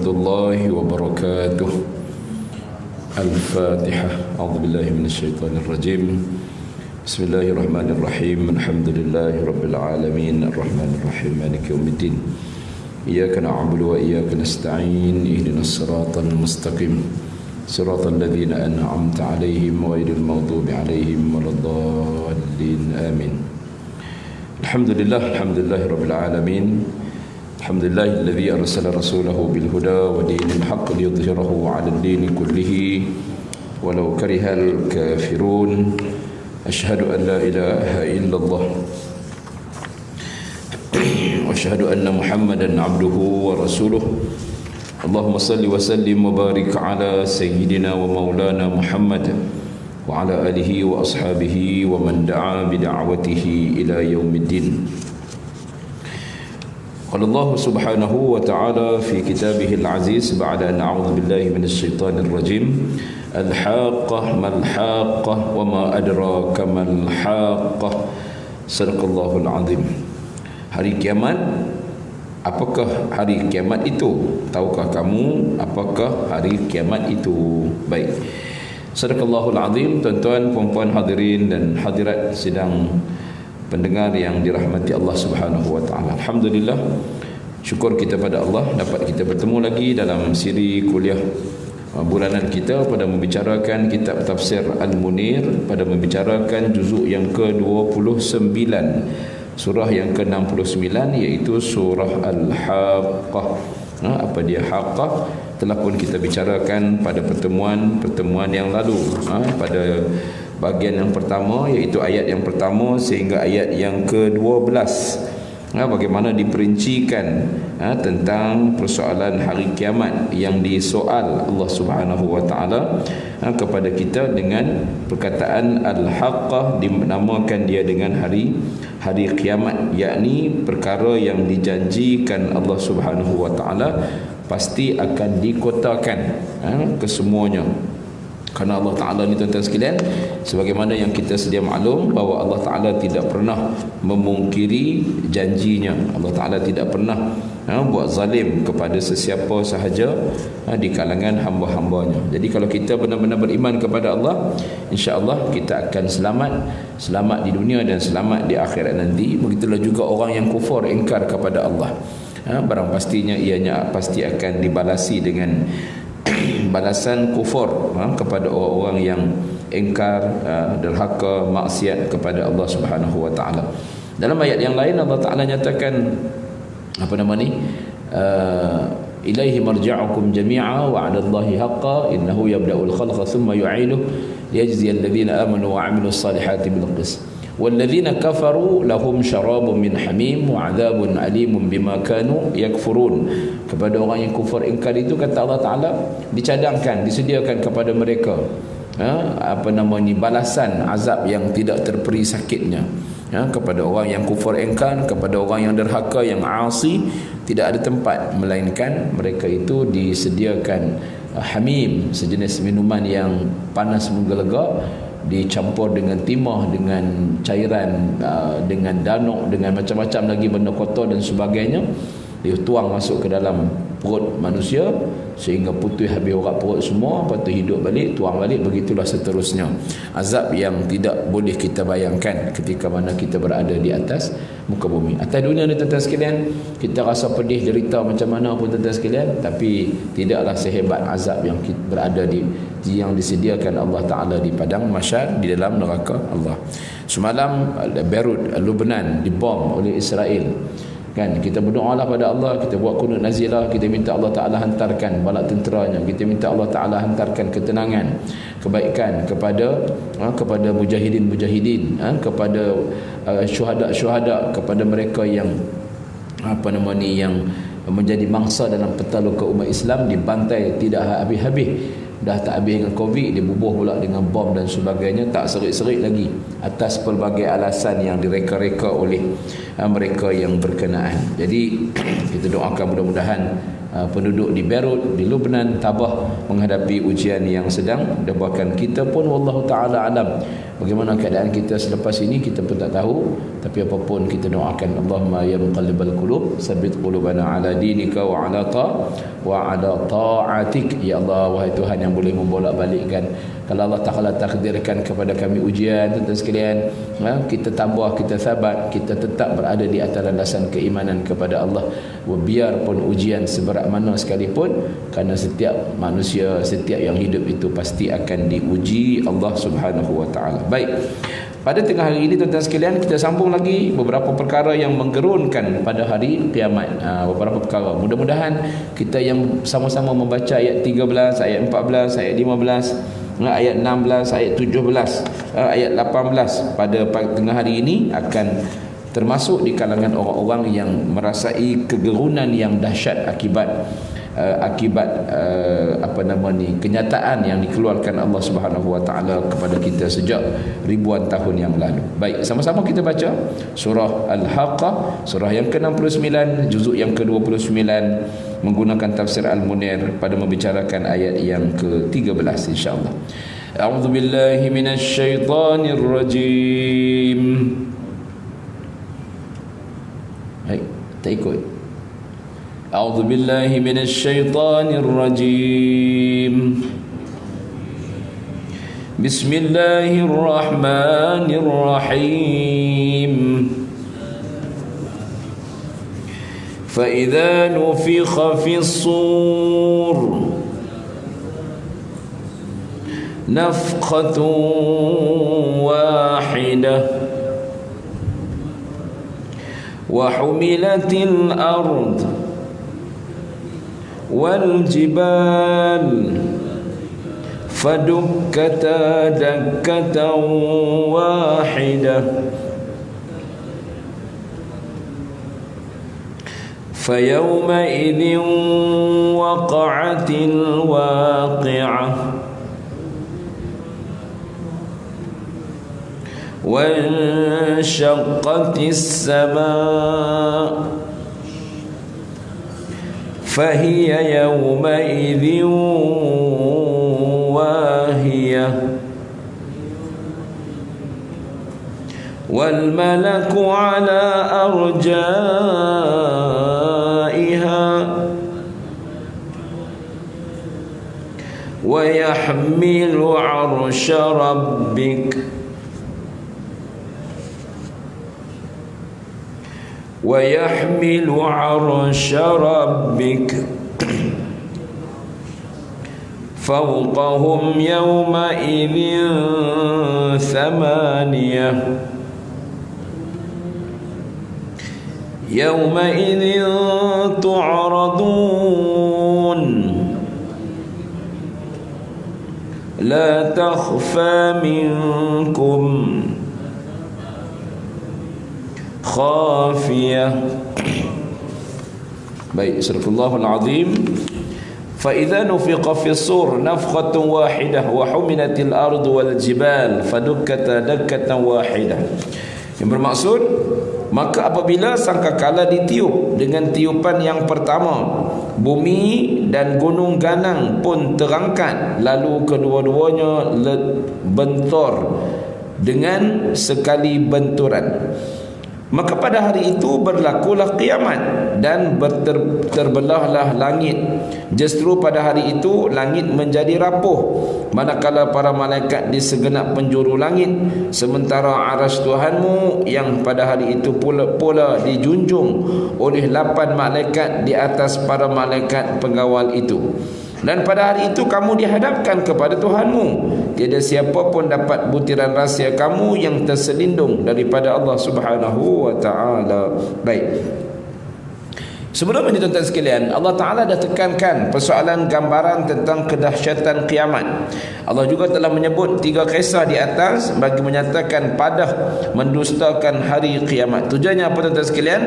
warahmatullahi wabarakatuh. Al-Fatihah. A'udzubillahi minasyaitonirrajim. Bismillahirrahmanirrahim. Alhamdulillahi rabbil alamin, arrahmanirrahim, maliki yaumiddin. Iyyaka na'budu wa iyyaka nasta'in. Ihdinas siratal mustaqim. Siratal ladzina an'amta 'alaihim ghairil maghdubi 'alaihim waladdallin. Amin. Alhamdulillahi rabbil alamin. Alhamdulillahilladzi arsala rasulahu bil huda wa dinil haqq liyudhhirahu 'alad dini kullihi walau karihal kafirun. Asyhadu an la ilaha illallah wa asyhadu anna Muhammadan 'abduhu wa rasuluh. Allahumma salli wa sallim wa barik ala sayyidina wa maulana Muhammad wa ala alihi wa ashabihi wa man da'a bi da'watihi ila yaumiddin. Qala Allah subhanahu wa ta'ala fi kitabihil aziz ba'da an a'udzu billahi minasy syaithanir rajim. Al-haqqah mal-haqqah wa ma adraka mal-haqqah. Sadaqallahul azim. Hari kiamat, apakah hari kiamat itu? Tahukah kamu apakah hari kiamat itu? Baik. Sadaqallahul azim. Tuan-tuan, puan-puan hadirin dan hadirat sidang pendengar yang dirahmati Allah Subhanahu wa taala. Alhamdulillah, syukur kita pada Allah dapat kita bertemu lagi dalam siri kuliah bulanan kita pada membicarakan kitab tafsir Al-Munir, pada membicarakan juzuk yang ke-29, surah yang ke-69, iaitu surah Al-Haqqah. Apa dia Haqqah? Telah pun kita bicarakan pada pertemuan yang lalu, pada bahagian yang pertama, iaitu ayat yang pertama sehingga ayat yang ke-12, bagaimana diperincikan tentang persoalan hari kiamat yang disoal Allah Subhanahu wa taala kepada kita dengan perkataan al-haqqah, dinamakan dia dengan hari kiamat, yakni perkara yang dijanjikan Allah Subhanahu wa taala pasti akan dikotakan kesemuanya. Kerana Allah Ta'ala ni, tuan-tuan sekalian, sebagaimana yang kita sedia maklum bahawa Allah Ta'ala tidak pernah memungkiri janjinya. Allah Ta'ala tidak pernah buat zalim kepada sesiapa sahaja di kalangan hamba-hambanya. Jadi kalau kita benar-benar beriman kepada Allah, insya-Allah kita akan selamat di dunia dan selamat di akhirat nanti. Begitulah juga orang yang kufur, ingkar kepada Allah, barang pastinya ianya pasti akan dibalasi dengan balasan kufur kepada orang-orang yang ingkar, derhaka, maksiat kepada Allah Subhanahu wa taala. Dalam ayat yang lain Allah Taala nyatakan ilaihi marja'ukum jami'a wa 'ala Allahi haqqan innahu yabda'ul khalqa thumma yu'iduhu liyajziyal ladzina amanu wa 'amilus salihati bil qist. وَالَّذِينَ كَفَرُوا لَهُمْ شَرَابٌ مِّنْ حَمِيمٍ وَعَذَابٌ أَلِيمٌ بِمَا كَانُوا يَكْفُرُونَ. Kepada orang yang kufur ingkar itu, kata Allah Ta'ala, dicadangkan, disediakan kepada mereka balasan azab yang tidak terperi sakitnya. Kepada orang yang kufur ingkar, kepada orang yang derhaka, yang asi, tidak ada tempat melainkan mereka itu disediakan hamim, sejenis minuman yang panas menggelegak, dicampur dengan timah, dengan cairan, dengan danuk, dengan macam-macam lagi benda kotor dan sebagainya, dituang masuk ke dalam perut manusia sehingga putih habis urat perut semua, lepas tu hidup balik, tuang balik, begitulah seterusnya. Azab yang tidak boleh kita bayangkan ketika mana kita berada di atas muka bumi. Atas dunia ni, tuan-tuan sekalian, kita rasa pedih, derita macam mana pun, tuan-tuan sekalian, tapi tidaklah sehebat azab yang berada yang disediakan Allah Ta'ala di padang mahsyar, di dalam neraka Allah. Semalam Beirut, Lebanon dibom oleh Israel, kan? Kita berdoalah pada Allah, kita buat qunut nazilah, kita minta Allah Ta'ala hantarkan bala tenteranya, kita minta Allah Ta'ala hantarkan ketenangan, kebaikan kepada mujahidin, kepada syuhada, kepada mereka yang yang menjadi mangsa dalam petaluka umat Islam, dibantai tidak habis-habis. Dah tak habis dengan Covid, dia bubuh pula dengan bom dan sebagainya, tak serik-serik lagi atas pelbagai alasan yang direka-reka oleh mereka yang berkenaan. Jadi kita doakan mudah-mudahan penduduk di Beirut, di Lebanon tabah menghadapi ujian yang sedang, dan bahkan kita pun wallahu taala alam bagaimana keadaan kita selepas ini kita pun tak tahu. Tapi apapun kita doakan, Allahumma ya muqallibal qulub tsabbit qulubana ala dinika wa ala ta'atik. Ya Allah, wahai Tuhan yang boleh membolak-balikkan, kalau Allah Ta'ala takdirkan kepada kami ujian, tuan-tuan sekalian, kita tabah, kita sabar, kita tetap berada di atas landasan keimanan kepada Allah, biarpun ujian seberat mana sekalipun, kerana setiap manusia, setiap yang hidup itu pasti akan diuji Allah Subhanahu wa taala. Baik, pada tengah hari ini tuan-tuan sekalian, kita sambung lagi beberapa perkara yang menggerunkan pada hari kiamat. Beberapa perkara, mudah-mudahan kita yang sama-sama membaca ayat 13, ayat 14, ayat 15, ayat 16, ayat 17, ayat 18 pada tengah hari ini akan termasuk di kalangan orang-orang yang merasai kegerunan yang dahsyat akibat kenyataan yang dikeluarkan Allah Subhanahu wa taala kepada kita sejak ribuan tahun yang lalu. Baik, sama-sama kita baca surah Al-Haqqah, surah yang ke-69, juzuk yang ke-29, menggunakan tafsir Al-Munir pada membicarakan ayat yang ke-13 insya-Allah. A'udzu billahi minasy syaithanir rajim. Baik, tak ikut. أعوذ بالله من الشيطان الرجيم بسم الله الرحمن الرحيم فإذا نفخ في الصور نفخة واحدة وحملت الأرض والجبال فدكتا دكة واحدة فيومئذ وقعت الواقعة وانشقت السماء فهي يومئذ واهية والملك على أرجائها ويحمل عرش ربك ويحمل عرش ربك فوقهم يومئذ ثمانية يومئذ تعرضون لا تخفى منكم khafiyah. Baik, surahul azim. Fa idza nufiqa fis sur nafkhatun wahidah wa huminatil ardu wal jibal fadukkata dakkatan wahidah. Yang bermaksud, maka apabila sangkakala ditiup dengan tiupan yang pertama, bumi dan gunung ganang pun terangkat, lalu kedua-duanya bentur dengan sekali benturan. Maka pada hari itu berlakulah kiamat dan terbelahlah langit. Justru pada hari itu langit menjadi rapuh, manakala para malaikat di segenap penjuru langit, sementara arsy Tuhanmu yang pada hari itu pula dijunjung oleh 8 malaikat di atas para malaikat pengawal itu. Dan pada hari itu kamu dihadapkan kepada Tuhanmu. Tiada siapa pun dapat butiran rahsia kamu yang terselindung daripada Allah Subhanahu wa taala. Baik. Sebelum ini tuan-tuan sekalian, Allah Ta'ala dah tekankan persoalan gambaran tentang kedahsyatan kiamat. Allah juga telah menyebut 3 kisah di atas bagi menyatakan padah mendustakan hari kiamat. Tujuannya apa tuan-tuan sekalian?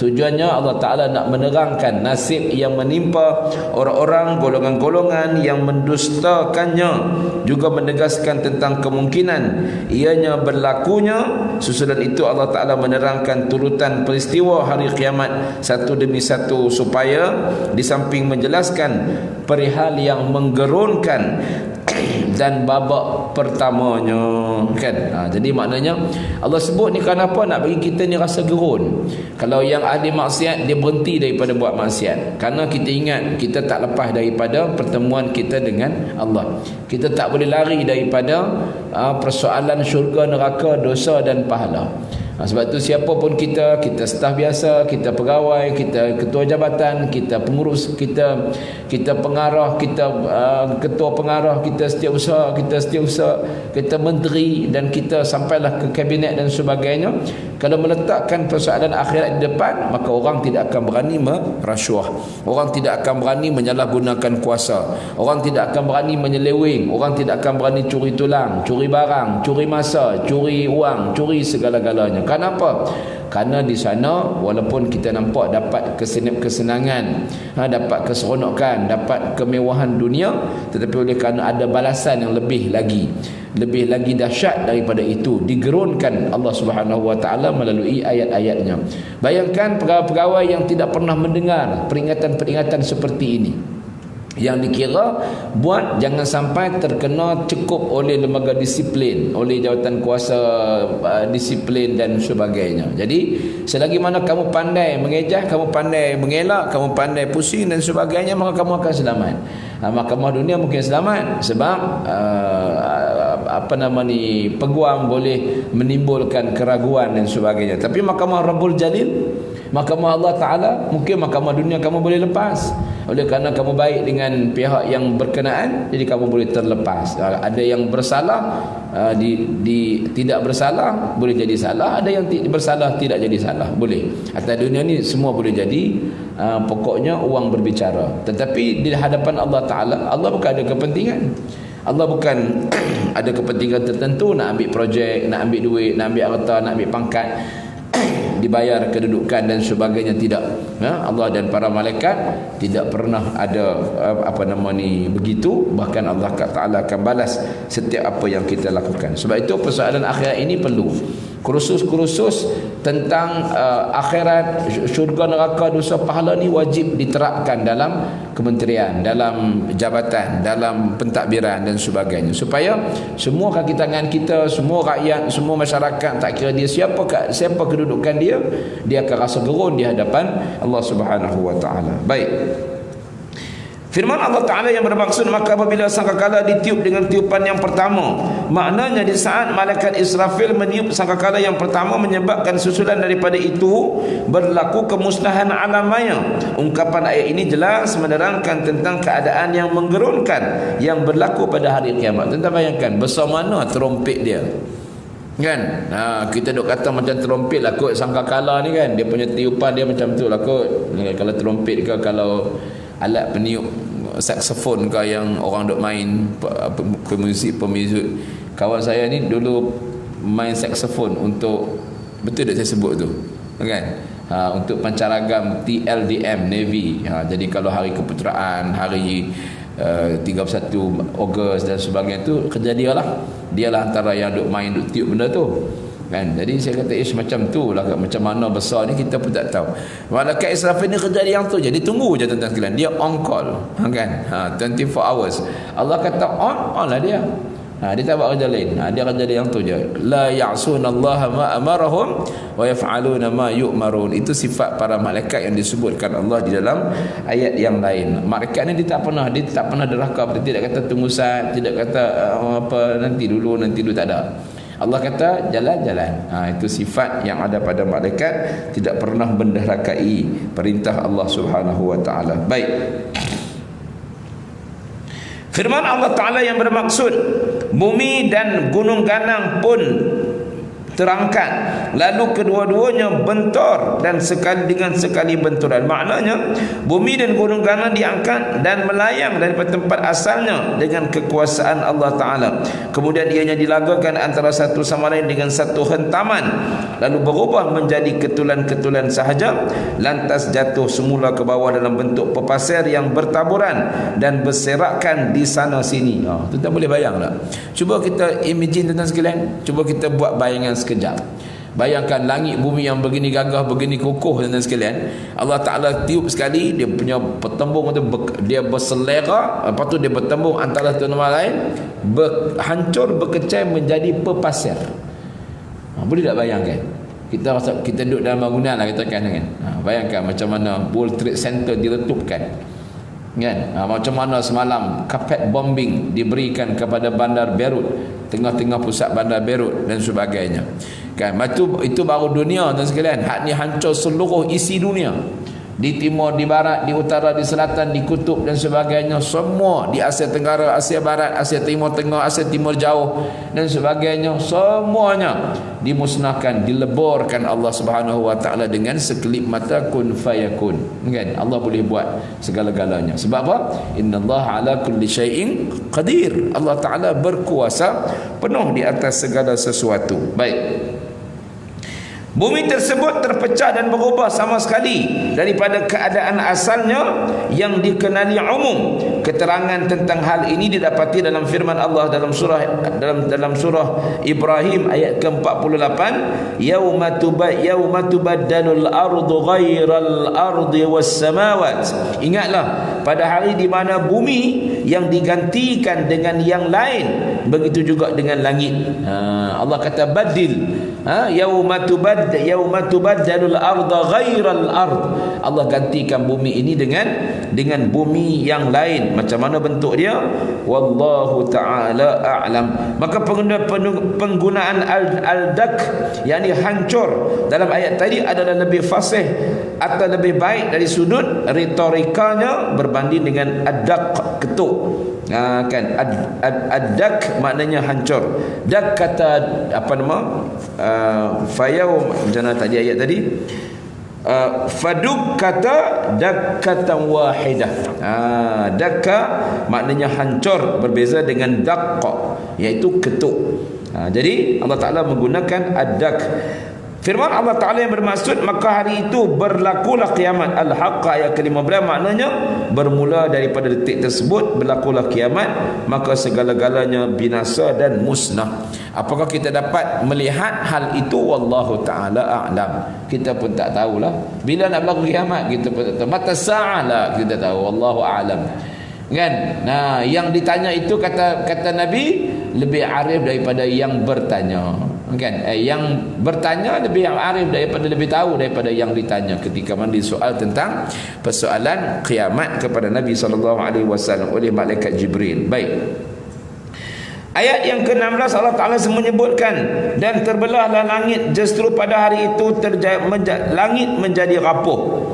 Tujuannya Allah Ta'ala nak menerangkan nasib yang menimpa orang-orang golongan-golongan yang mendustakannya, juga menegaskan tentang kemungkinan ianya berlakunya. Susulan itu Allah Ta'ala menerangkan turutan peristiwa hari kiamat satu demi satu, supaya di samping menjelaskan perihal yang menggerunkan dan babak pertamanya, kan. Jadi maknanya Allah sebut ni kenapa nak bagi kita ni rasa gerun. Kalau yang ahli maksiat, dia berhenti daripada buat maksiat, kerana kita ingat kita tak lepas daripada pertemuan kita dengan Allah. Kita tak boleh lari daripada persoalan syurga, neraka, dosa dan pahala. Sebab tu siapa pun kita staf biasa, kita pegawai, kita ketua jabatan, kita pengurus, kita pengarah, kita ketua pengarah, kita setiausaha, kita menteri, dan kita sampailah ke kabinet dan sebagainya. Kalau meletakkan persoalan akhirat di depan, maka orang tidak akan berani merasuah, orang tidak akan berani menyalahgunakan kuasa, orang tidak akan berani menyeleweng, orang tidak akan berani curi tulang, curi barang, curi masa, curi wang, curi segala-galanya. Kenapa? Karena di sana walaupun kita nampak dapat kesenangan, dapat keseronokan, dapat kemewahan dunia, tetapi oleh kerana ada balasan yang lebih lagi dahsyat daripada itu, digerunkan Allah Subhanahu wa taala melalui ayat-ayatnya. Bayangkan pegawai-pegawai yang tidak pernah mendengar peringatan-peringatan seperti ini, yang dikira buat jangan sampai terkena cekup oleh lembaga disiplin, oleh jawatan kuasa disiplin dan sebagainya. Jadi selagi mana kamu pandai mengejah, kamu pandai mengelak, kamu pandai pusing dan sebagainya, maka kamu akan selamat. Mahkamah dunia mungkin selamat sebab peguam boleh menimbulkan keraguan dan sebagainya. Tapi mahkamah Rabbul Jalil, mahkamah Allah Ta'ala, mungkin mahkamah dunia kamu boleh lepas. Oleh kerana kamu baik dengan pihak yang berkenaan, jadi kamu boleh terlepas. Ada yang bersalah, tidak bersalah boleh jadi salah, ada yang bersalah tidak jadi salah, boleh. Atas dunia ni semua boleh jadi. Pokoknya uang berbicara. Tetapi di hadapan Allah Ta'ala, Allah bukan ada kepentingan. Allah bukan ada kepentingan tertentu nak ambil projek, nak ambil duit, nak ambil harta, nak ambil pangkat, dibayar kedudukan dan sebagainya. Tidak. Allah dan para malaikat tidak pernah ada begitu. Bahkan Allah Ta'ala akan balas setiap apa yang kita lakukan. Sebab itu persoalan akhirat ini perlu kursus-kursus tentang akhirat, syurga, neraka, dosa, pahala ni wajib diterapkan dalam kementerian, dalam jabatan, dalam pentadbiran dan sebagainya, supaya semua kaki tangan kita, semua rakyat, semua masyarakat, tak kira dia siapa kedudukan dia akan rasa gerun di hadapan Allah Subhanahu wa taala. Baik. Firman Allah Ta'ala yang bermaksud, maka apabila sangkakala ditiup dengan tiupan yang pertama, maknanya di saat malaikat Israfil meniup sangkakala yang pertama, menyebabkan susulan daripada itu berlaku kemusnahan alam maya. Ungkapan ayat ini jelas menerangkan tentang keadaan yang menggerunkan yang berlaku pada hari kiamat. Tentang bayangkan besar mana terompet dia, kan? Kita duk kata macam terompet lah kot sangkakala ni, kan? Dia punya tiupan dia macam tu lah kot. Kalau terompet ke, kalau alat peniup saksofon ke yang orang duk main pemuzik. Kawan saya ni dulu main saksofon untuk, betul tak saya sebut tu, kan? Untuk pancaragam TLDM Navy. Jadi kalau hari keputeraan, hari 31 Ogos dan sebagainya tu, kerja dia lah. Dialah antara yang duk main, duk tiup benda tu, kan? Jadi saya kata macam tu lah, macam mana besar ni kita pun tak tahu. Malaikat Israfil ni kerja dia yang tu je, dia tunggu je tuan-tuan sekalian, dia on call, kan? 24 hours. Allah kata on lah dia. Dia tak buat kerja lain. Dia kerja dia yang tu je. La ya'sunallaha ma amarahum wa yaf'aluna ma yu'marun. Itu sifat para malaikat yang disebutkan Allah di dalam ayat yang lain. Malaikat ni dia tak pernah derhaka, dia tidak kata tunggu saat, tidak kata nanti dulu, tak ada. Allah kata jalan-jalan. Itu sifat yang ada pada malaikat, tidak pernah menderhakai perintah Allah Subhanahu wa taala. Baik. Firman Allah Ta'ala yang bermaksud, bumi dan gunung ganang pun terangkat, lalu kedua-duanya bentur dan sekali dengan sekali benturan. Maknanya bumi dan gunung Ghana diangkat dan melayang daripada tempat asalnya dengan kekuasaan Allah Ta'ala. Kemudian ianya dilagakan antara satu sama lain dengan satu hentaman, lalu berubah menjadi ketulan-ketulan sahaja, lantas jatuh semula ke bawah dalam bentuk pepasir yang bertaburan dan berserakan di sana sini. Tuan boleh bayang tak? Cuba kita imagine tuan sekalian, cuba kita buat bayangan sekejap. Bayangkan langit bumi yang begini gagah, begini kokoh tuan sekalian. Allah Ta'ala tiup sekali, dia punya pertembung tu dia berselera, lepas tu dia bertembung antara satu sama lain, hancur berkecai menjadi pepasir. Boleh tak bayangkan? Kita rasa kita duduk dalam bangunan lah katakan kan. Bayangkan macam mana World Trade Center diletupkan. Kan? Macam mana semalam carpet bombing diberikan kepada bandar Beirut, tengah-tengah pusat bandar Beirut dan sebagainya. Kan? Itu baru dunia tuan sekalian. Hak ni hancur seluruh isi dunia. Di timur, di barat, di utara, di selatan, di kutub dan sebagainya, semua di Asia Tenggara, Asia Barat, Asia Timur Tengah, Asia Timur Jauh dan sebagainya, semuanya dimusnahkan, dileburkan Allah Subhanahu wa taala dengan sekelip mata, kun fayakun. Kan? Allah boleh buat segala-galanya. Sebab apa? Innallaha ala kulli syai'in qadir. Allah Taala berkuasa penuh di atas segala sesuatu. Baik. Bumi tersebut terpecah dan berubah sama sekali daripada keadaan asalnya yang dikenali umum. Keterangan tentang hal ini didapati dalam firman Allah dalam surah Ibrahim ayat ke-48, yauma tubaddalul ardu ghairal ardi was samawat. Ingatlah pada hari di mana bumi yang digantikan dengan yang lain, begitu juga dengan langit. Allah kata badil, yauma tubaddalul arda ghairal ard. Allah gantikan bumi ini dengan bumi yang lain. Macam mana bentuk dia? Wallahu ta'ala a'lam. Maka penggunaan al-dak, yakni hancur dalam ayat tadi adalah lebih fasih atau lebih baik dari sudut retorikanya berbanding dengan ad-dak, ketuk. Kan ad-dak maknanya hancur. Dak kata apa nama? Fayaum, macam mana tadi ayat tadi? Faduk kata dakkatan wahidah. Dakka maknanya hancur, berbeza dengan dakka iaitu ketuk. Jadi Allah Ta'ala menggunakan ad-dak. Firman Allah Ta'ala yang bermaksud, maka hari itu berlakulah kiamat. Al-Haqqa ayat ke-15, maknanya bermula daripada detik tersebut berlakulah kiamat, maka segala-galanya binasa dan musnah. Apakah kita dapat melihat hal itu? Wallahu Ta'ala a'lam. Kita pun tak tahulah. Bila nak berlaku kiamat kita pun tak tahu. Mata sa'ah lah kita tahu. Wallahu a'lam. Kan? Nah, yang ditanya itu kata Nabi lebih arif daripada yang bertanya. Kan? Yang bertanya lebih arif daripada, lebih tahu daripada yang ditanya ketika mana disoal tentang persoalan kiamat kepada Nabi SAW oleh malaikat Jibril. Baik. Ayat yang ke-16 Allah Ta'ala menyebutkan, dan terbelahlah langit justru pada hari itu langit menjadi rapuh.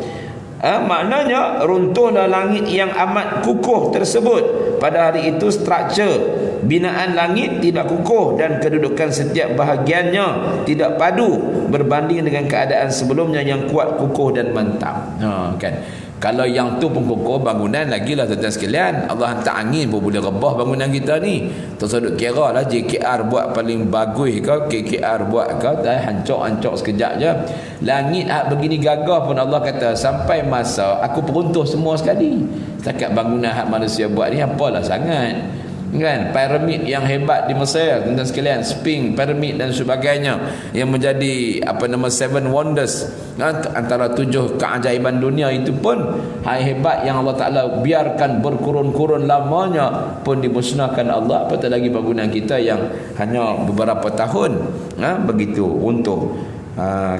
Maknanya runtuhlah langit yang amat kukuh tersebut. Pada hari itu struktur binaan langit tidak kukuh dan kedudukan setiap bahagiannya tidak padu berbanding dengan keadaan sebelumnya yang kuat, kukuh dan mantap. Kan? Kalau yang tu pun kokoh bangunan lagilah tuan-tuan sekalian. Allah hantar angin pun boleh rebah bangunan kita ni. Tersudut kira lah JKR buat paling bagus ke, KKR buat ke, hancur-hancur sekejap je. Langit begini gagah pun Allah kata sampai masa aku peruntuh semua sekali. Setakat bangunan hak manusia buat ni apalah sangat. Kan? Piramid yang hebat di Mesir tuan-tuan sekalian, Sphinx, piramid dan sebagainya yang menjadi Seven Wonders, antara 7 keajaiban dunia itu pun hebat yang Allah Ta'ala biarkan berkurun-kurun lamanya pun dimusnahkan Allah. Apatah lagi bangunan kita yang hanya beberapa tahun begitu runtuh.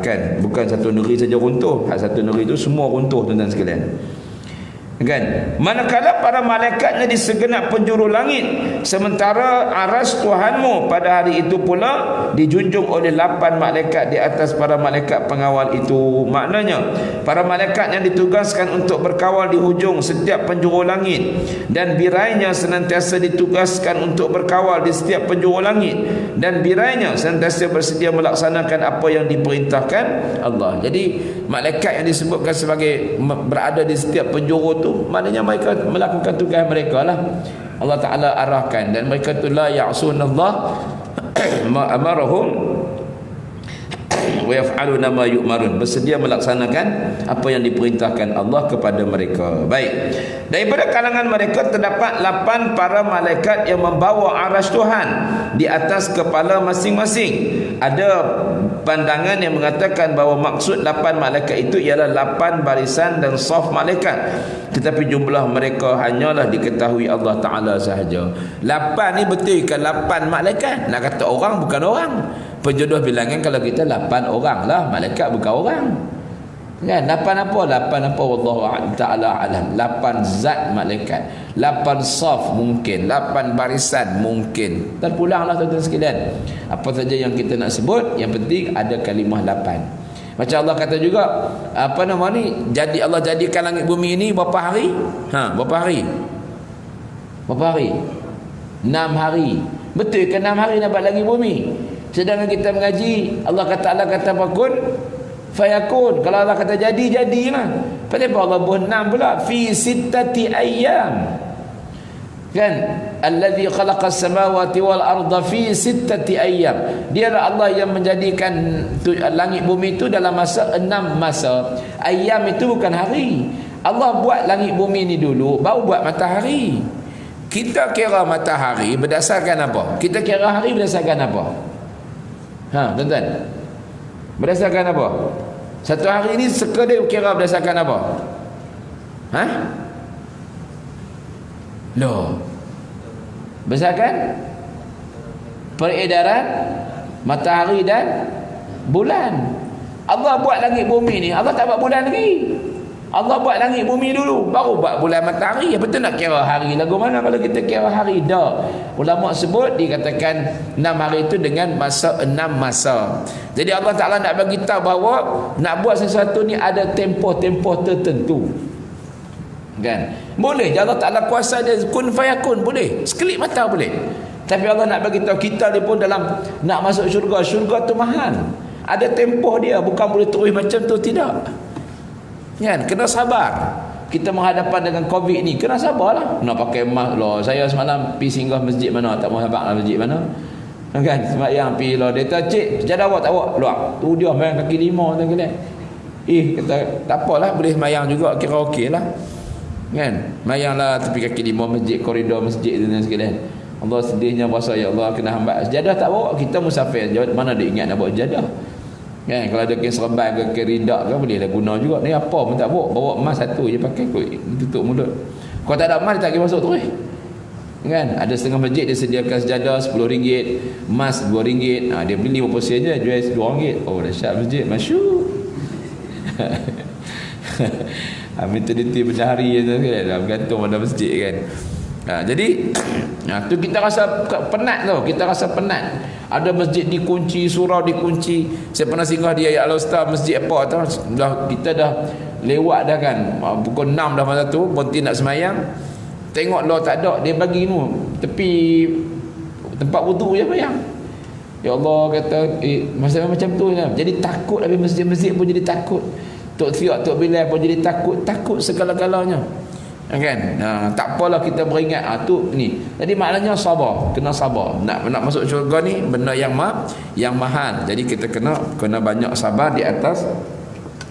Kan? Bukan satu negeri saja runtuh, satu negeri itu semua runtuh tuan-tuan sekalian. Kan? Manakala para malaikatnya di segenap penjuru langit, sementara aras Tuhanmu pada hari itu pula dijunjung oleh 8 malaikat di atas para malaikat pengawal itu. Maknanya para malaikat yang ditugaskan untuk berkawal di hujung setiap penjuru langit, dan birainya senantiasa ditugaskan untuk berkawal di setiap penjuru langit, dan birainya senantiasa bersedia melaksanakan apa yang diperintahkan Allah. Jadi malaikat yang disebutkan sebagai berada di setiap penjuru tu, maknanya mereka melakukan tugas mereka lah. Allah Ta'ala arahkan, dan mereka tu la ya'sunallah ma amarahum wa yaf'aluna ma yu'marun, bersedia melaksanakan apa yang diperintahkan Allah kepada mereka. Baik, daripada kalangan mereka terdapat 8 para malaikat yang membawa arasy Tuhan di atas kepala masing-masing. Ada pandangan yang mengatakan bahawa maksud 8 malaikat itu ialah 8 barisan dan saf malaikat, tetapi jumlah mereka hanyalah diketahui Allah Ta'ala sahaja. 8 ni betul ke 8 malaikat? Nak kata orang bukan orang. Penjodoh bilangan kalau kita 8 orang lah, malaikat bukan orang. Kan? 8 apa? 8 apa? Wallahu ta'ala alam. 8 zat malaikat, 8 saf mungkin, 8 barisan mungkin. Terpulanglah tuan-tuan sekalian. Apa saja yang kita nak sebut, yang penting ada kalimah 8. Macam Allah kata juga, apa nama ni? Jadi Allah jadikan langit bumi ini berapa hari? Berapa hari? Berapa hari? 6 hari. Betul ke 6 hari dapat langit bumi? Sedangkan kita mengaji, Allah kata apa? Kun fayakun. Kalau Allah kata jadi, jadilah. Kenapa Allah buat 6 pula? Fi sittati ayyam. Kan? Allazi khalaqas samawati wal arda fi sittati ayyam. Dialah Allah yang menjadikan langit bumi itu dalam masa 6 masa. Ayyam itu bukan hari. Allah buat langit bumi ni dulu, baru buat matahari. Kita kira matahari berdasarkan apa? Kita kira hari berdasarkan apa? Tuan-tuan, berdasarkan apa? Satu hari ni sekadar kira berdasarkan apa? Berdasarkan peredaran matahari dan bulan. Allah buat langit bumi ni, Allah tak buat bulan lagi. Allah buat langit bumi dulu, baru buat bulan matahari. Betul nak kira hari lagu mana kalau kita kira hari? Dah. Ulama sebut dikatakan 6 hari itu dengan masa 6 masa. Jadi Allah Ta'ala nak bagi tahu bahawa nak buat sesuatu ni ada tempoh-tempoh tertentu. Kan? Boleh je Allah Ta'ala kuasa dia kun fayakun, boleh. Sekelip mata boleh. Tapi Allah nak bagi tahu kita ni pun dalam nak masuk syurga. Syurga tu mahal. Ada tempoh dia, bukan boleh terus macam tu, tidak. Kan? Kena sabar. Kita menghadapan dengan COVID ni, kena sabarlah. Nak pakai mask lah. Saya semalam pergi singgah masjid mana, tak mau habaq lah masjid mana. Kan? Sembahyang pergi lah. Dia kata, cik, sejadah awak tak awak? Luar. Tu dia main kaki 5 tu kan. Kata, tak apalah, boleh sembahyang juga, kira okey lah. Kan? Sembahyang lah tepi kaki 5 masjid, koridor masjid tu dan sekalian. Allah sedihnya puasa, ya Allah kena hambat. Sejadah tak bawa, kita musafir. Mana dia ingat nak bawa sejadah? Kan, kalau ada kain serban ke ridak ke boleh lah guna juga. Ni apa pun tak bawa emas satu je pakai kot, tutup mulut. Kalau tak ada emas dia tak boleh masuk terus. Kan, ada setengah masjid dia sediakan sejadah RM10, emas RM2. Dia beli 50 sen je, jual RM2. Oh dahsyat masjid, masyhur. Mentaliti bendahari je kan, bergantung pada masjid kan. Jadi tu kita rasa penat tau. Kita rasa penat. Ada masjid dikunci, surau dikunci. Saya pernah singgah di Al-Ustaz masjid apa tau. Kita dah lewat dah kan. Pukul 6 dah masa tu, berhenti nak semayang. Tengok lah tak ada, dia bagi ni tepi tempat wudu je semayang. Ya Allah kata, masa macam tu lah. Jadi takut habis masjid-masjid pun jadi takut. Tok Fiat, Tok Bilal pun jadi takut. Takut segala-galanya. Kan? Tak apalah kita beringat tu ni. Jadi maknanya sabar, kena sabar. Nak masuk syurga ni benda yang mahal. Jadi kita kena banyak sabar di atas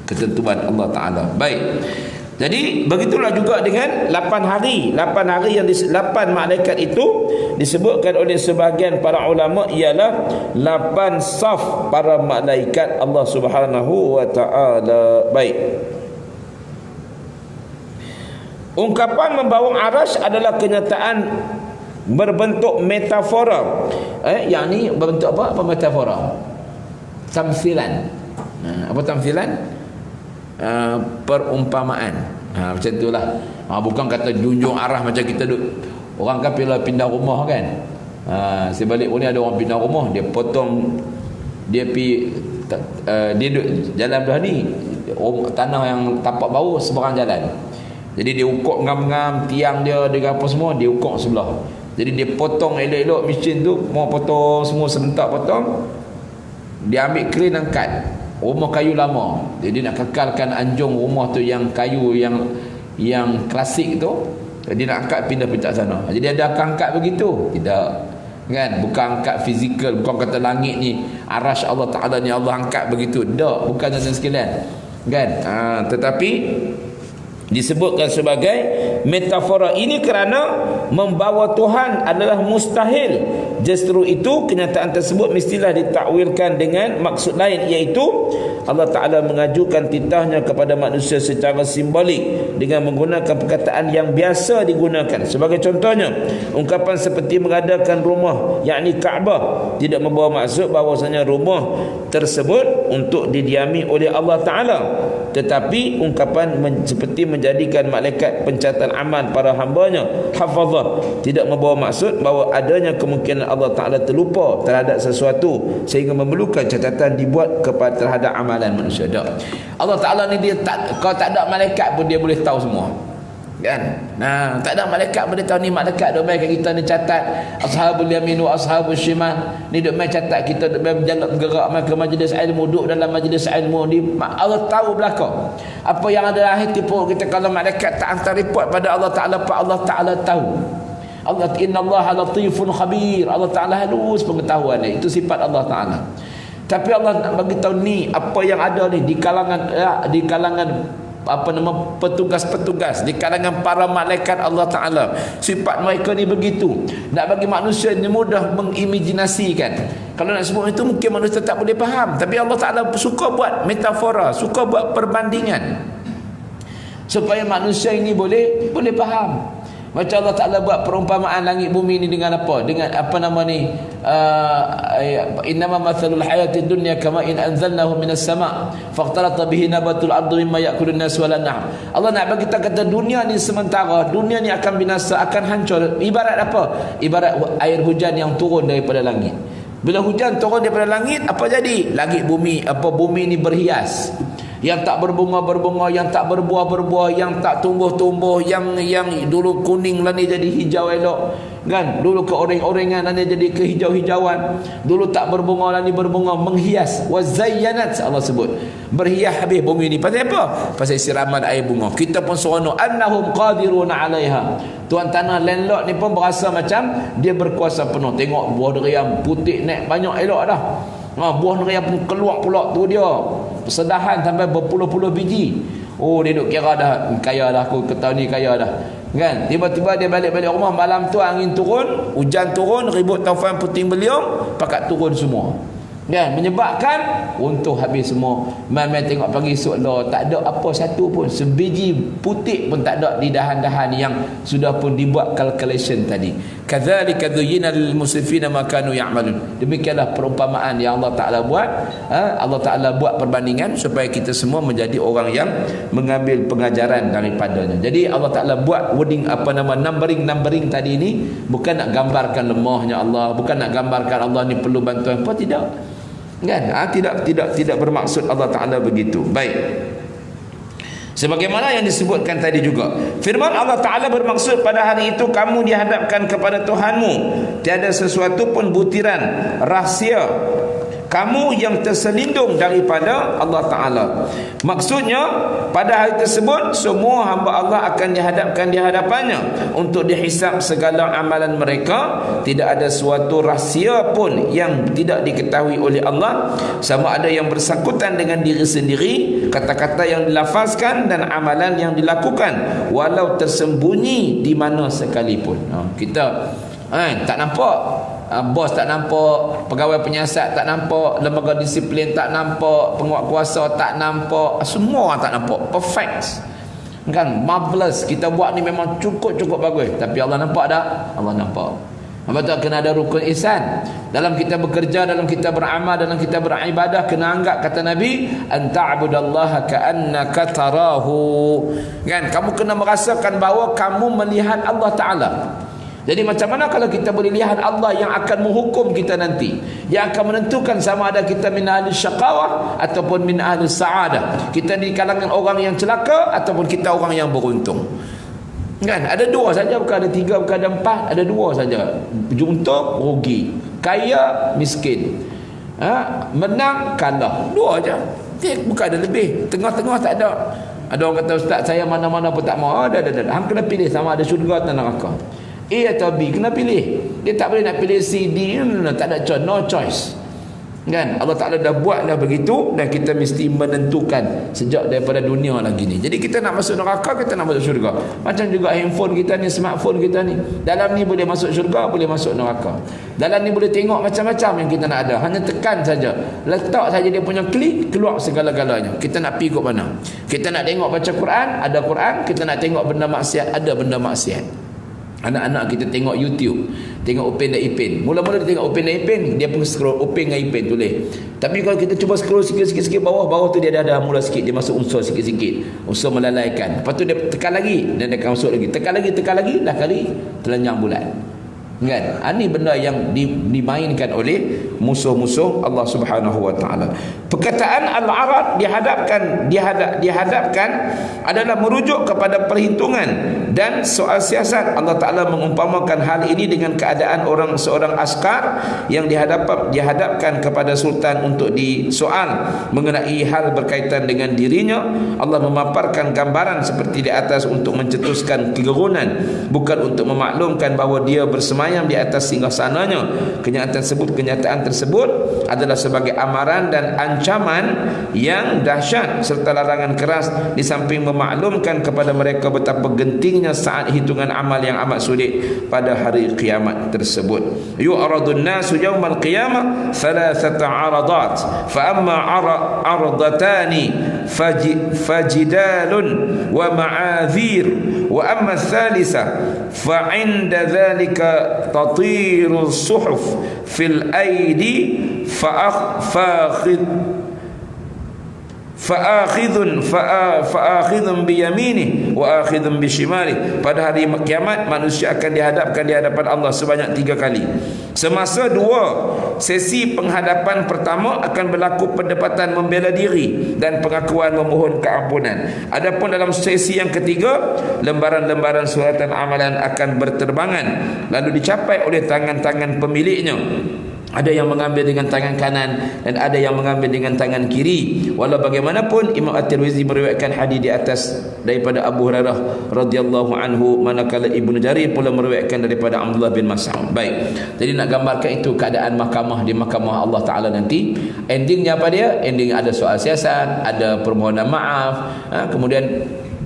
ketentuan Allah Taala. Baik. Jadi begitulah juga dengan 8 hari. 8 hari yang 8 malaikat itu disebutkan oleh sebahagian para ulama ialah 8 saf para malaikat Allah Subhanahu wa taala. Baik. Ungkapan membawa arasy adalah kenyataan berbentuk metafora. Yang ni berbentuk apa? Apa metafora? Tamthilan. Apa tamthilan? Perumpamaan. Macam itulah. Bukan kata junjung arah macam kita duk. Orang kan bila pindah rumah kan, sebalik pun ni ada orang pindah rumah, dia potong, dia pi dia duduk jalan belah ni, tanah yang tapak bawah seberang jalan. Jadi dia ukur ngam-ngam tiang dia dengan apa semua, dia ukur sebelah. Jadi dia potong elok-elok mesin tu, mau potong semua serentak potong. Dia ambil kren angkat. Rumah kayu lama. Jadi nak kekalkan anjung rumah tu yang kayu yang klasik tu, dia nak angkat pindah-pindah sana. Jadi ada angkat begitu? Tidak. Kan? Bukan angkat fizikal, bukan kata langit ni arash Allah Taala ni Allah angkat begitu. Tak, bukan tuan sekalian. Kan? Tetapi disebutkan sebagai metafora ini kerana membawa Tuhan adalah mustahil. Justru itu kenyataan tersebut mestilah ditakwilkan dengan maksud lain, iaitu Allah Ta'ala mengajukan titahnya kepada manusia secara simbolik dengan menggunakan perkataan yang biasa digunakan. Sebagai contohnya, ungkapan seperti mengadakan rumah, yakni Kaabah, tidak membawa maksud bahawasanya rumah tersebut untuk didiami oleh Allah Ta'ala, tetapi ungkapan seperti menjadikan malaikat pencatat amal para hambanya, hafazah, tidak membawa maksud bahawa adanya kemungkinan Allah Ta'ala terlupa terhadap sesuatu sehingga memerlukan catatan dibuat kepada terhadap amalan manusia. Tak. Allah Ta'ala ni dia tak, kalau tak ada malaikat pun dia boleh tahu semua. Kan? Nah, tak ada malaikat boleh tahu ni malaikat duk main kat kita ni catat ashabul yamin wa ashabul shimal. Ni duk main catat kita duk main berjalan bergerak mai ke majlis ilmu, duduk dalam majlis ilmu ni. Allah tahu belaka. Apa yang ada dalam hati perut kita, kalau malaikat tak hantar report pada Allah Ta'ala, Allah Ta'ala tahu. Allah, innallaha latifun khabir. Allah Ta'ala halus pengetahuan dia. Itu sifat Allah Ta'ala. Tapi Allah nak bagi tahu ni apa yang ada ni di kalangan apa nama petugas-petugas, di kalangan para malaikat Allah Ta'ala. Sifat mereka ni begitu. Nak bagi manusia ni mudah mengimajinasikan. Kalau nak sebut itu mungkin manusia tak boleh faham. Tapi Allah Ta'ala suka buat metafora, suka buat perbandingan supaya manusia ini boleh faham. Macam Allah Ta'ala buat perumpamaan langit bumi ni dengan apa? Dengan apa nama ni? Innama mathalul hayatid dunya kama in anzalnahu minas sama' faqtalata bihi nabatul ardi mimma ya'kulun nas wal an'am. Allah nak bagi kita kata dunia ni sementara, dunia ni akan binasa, akan hancur. Ibarat apa? Ibarat air hujan yang turun daripada langit. Bila hujan turun daripada langit, apa jadi? Langit bumi, bumi ni berhias. Yang tak berbunga-berbunga, yang tak berbuah-berbuah, yang tak tumbuh-tumbuh, yang dulu kuning lah ni jadi hijau elok, kan? Dulu keoreng-orengan lah ni jadi kehijau-hijauan. Dulu tak berbunga lah ni berbunga, menghias. Wazayyanat, Allah sebut. Berhias habis bumi ni. Pasal apa? Pasal siraman air bunga. Kita pun seronok. Annahum qadiruna 'alaiha. Tuan tanah landlord ni pun berasa macam dia berkuasa penuh. Tengok buah durian putih naik banyak elok dah. Buah durian pun keluar pula tu dia. Sedahan sampai berpuluh-puluh biji. Oh, dia duk kira dah kaya dah, aku ketahui ni kaya dah. Kan? Tiba-tiba dia balik-balik rumah, malam tu angin turun, hujan turun, ribut taufan puting beliung, pakat turun semua. Kan? Menyebabkan runtuh habis semua. Mai tengok pagi esok lah, tak ada apa satu pun, sebiji putih pun tak ada di dahan-dahan yang sudah pun dibuat calculation tadi. Kadzalika zuyyina lil musrifina ma kanu ya'malun. Demikianlah perumpamaan yang Allah Ta'ala buat. Allah Ta'ala buat perbandingan supaya kita semua menjadi orang yang mengambil pengajaran daripadanya. Jadi Allah Ta'ala buat wording numbering tadi ini bukan nak gambarkan lemahnya Allah, bukan nak gambarkan Allah ni perlu bantuan apa, tidak. Kan? Tidak bermaksud Allah Ta'ala begitu. Baik. Sebagaimana yang disebutkan tadi juga, firman Allah Ta'ala bermaksud pada hari itu kamu dihadapkan kepada Tuhanmu, tiada sesuatu pun butiran rahsia kamu yang terselindung daripada Allah Ta'ala. Maksudnya pada hari tersebut semua hamba Allah akan dihadapkan di hadapannya untuk dihisap segala amalan mereka. Tidak ada suatu rahsia pun yang tidak diketahui oleh Allah, sama ada yang bersangkutan dengan diri sendiri, kata-kata yang dilafazkan dan amalan yang dilakukan, walau tersembunyi di mana sekalipun. Kita tak nampak, bos tak nampak, pegawai penyiasat tak nampak, lembaga disiplin tak nampak, penguatkuasa tak nampak, semua tak nampak, perfect kan, marvelous. Kita buat ni memang cukup bagus, tapi Allah nampak tak? Allah nampak. Betul, kena ada rukun ihsan. Dalam kita bekerja, dalam kita beramal, dalam kita beribadah, kena anggap kata Nabi, an ta'budallaha ka'annaka tarahu. Kan? Kamu kena merasakan bahawa kamu melihat Allah Ta'ala. Jadi macam mana kalau kita boleh lihat Allah yang akan menghukum kita nanti, yang akan menentukan sama ada kita min ahli syaqawah ataupun min ahli sa'adah, kita di kalangan orang yang celaka ataupun kita orang yang beruntung. Kan? Ada dua saja, bukan ada tiga, bukan ada empat, ada dua saja. Untung, rugi. Kaya, miskin. Menang, kalah. Dua saja. Bukan ada lebih. Tengah-tengah tak ada. Ada orang kata, ustaz saya mana-mana pun tak mau. Ada. Hang kena pilih sama ada syurga atau neraka. A atau B, kena pilih. Dia tak boleh nak pilih C, D. Tak ada choice, no choice. Kan? Allah Ta'ala dah buat dah begitu, dan kita mesti menentukan sejak daripada dunia lagi ni. Jadi kita nak masuk neraka, kita nak masuk syurga. Macam juga handphone kita ni, smartphone kita ni, dalam ni boleh masuk syurga, boleh masuk neraka. Dalam ni boleh tengok macam-macam yang kita nak ada. Hanya tekan saja, letak saja dia punya klik, keluar segala-galanya. Kita nak pergi ke mana? Kita nak tengok baca Quran, ada Quran. Kita nak tengok benda maksiat, ada benda maksiat. Anak-anak kita tengok YouTube, tengok Upin dan Ipin. Mula-mula dia tengok Upin dan Ipin, dia pun scroll Upin dengan Ipin tulis. Tapi kalau kita cuba scroll sikit-sikit bawah tu dia dah mula sikit, dia masuk unsur sikit-sikit, unsur melalaikan. Lepas tu dia tekan lagi, dan dia akan masuk lagi. Tekan lagi, dah kali telanjang bulat. Kan? Ini benda yang dimainkan oleh musuh-musuh Allah Subhanahu wa taala. Perkataan al-arad dihadapkan adalah merujuk kepada perhitungan dan soal siasat. Allah Taala mengumpamakan hal ini dengan keadaan seorang askar yang dihadapkan kepada sultan untuk disoal mengenai hal berkaitan dengan dirinya. Allah memaparkan gambaran seperti di atas untuk mencetuskan kegerunan, bukan untuk memaklumkan bahawa dia bersemayam di atas singgasananya. Kenyataan tersebut adalah sebagai amaran dan ancaman yang dahsyat serta larangan keras, di samping memaklumkan kepada mereka betapa gentingnya saat hitungan amal yang amat sulit pada hari kiamat tersebut. Yu'radun nasu yawmal qiyamah thalathata aradat, fa amma aradatani fajidalun wa ma'adhir, wa amma thalitha fa 'inda dhalika tatiru suhuf fil aidi fa'akhidun biyamini wa akhidun bishimali. Pada hari kiamat manusia akan dihadapkan di hadapan Allah sebanyak 3 kali. Semasa 2 sesi penghadapan pertama akan berlaku perdebatan membela diri dan pengakuan memohon keampunan. Adapun dalam sesi yang ketiga, lembaran-lembaran suratan amalan akan berterbangan lalu dicapai oleh tangan-tangan pemiliknya. Ada yang mengambil dengan tangan kanan dan ada yang mengambil dengan tangan kiri. Walau bagaimanapun, Imam At-Tirmizi meriwayatkan hadis di atas daripada Abu Hurairah radhiyallahu anhu, manakala Ibnu Jarir pula meriwayatkan daripada Abdullah bin Mas'ud. Baik. Jadi nak gambarkan itu keadaan mahkamah di mahkamah Allah Taala nanti. Endingnya apa dia? Ending ada soal siasat, ada permohonan maaf, kemudian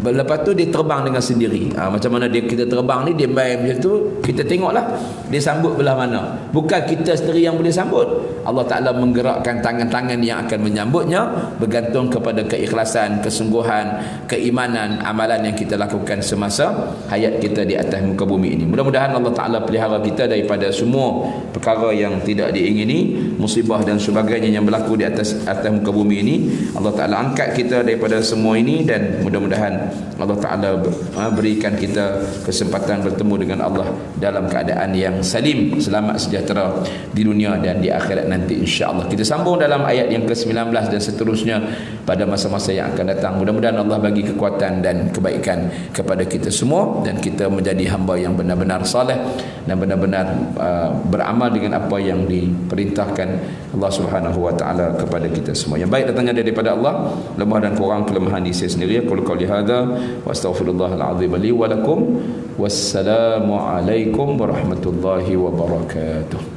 lepas tu dia terbang dengan sendiri. Macam mana kita terbang ni, dia main macam tu, kita tengoklah dia sambut belah mana. Bukan kita sendiri yang boleh sambut. Allah Ta'ala menggerakkan tangan-tangan yang akan menyambutnya, bergantung kepada keikhlasan, kesungguhan, keimanan, amalan yang kita lakukan semasa hayat kita di atas muka bumi ini. Mudah-mudahan Allah Ta'ala pelihara kita daripada semua perkara yang tidak diingini, musibah dan sebagainya yang berlaku di atas muka bumi ini. Allah Ta'ala angkat kita daripada semua ini, dan mudah-mudahan Allah Ta'ala berikan kita kesempatan bertemu dengan Allah dalam keadaan yang salim, selamat sejahtera di dunia dan di akhirat nanti, insya-Allah. Kita sambung dalam ayat yang ke-19 dan seterusnya pada masa-masa yang akan datang. Mudah-mudahan Allah bagi kekuatan dan kebaikan kepada kita semua, dan kita menjadi hamba yang benar-benar saleh dan benar-benar beramal dengan apa yang diperintahkan Allah Subhanahu wa taala kepada kita semua. Yang baik datangnya daripada Allah, lemah dan kurang kelemahan di saya sendiri. Qul qouli hadza wa astaghfirullahal azim li wa lakum. Wassalamu alaikum warahmatullahi wabarakatuh.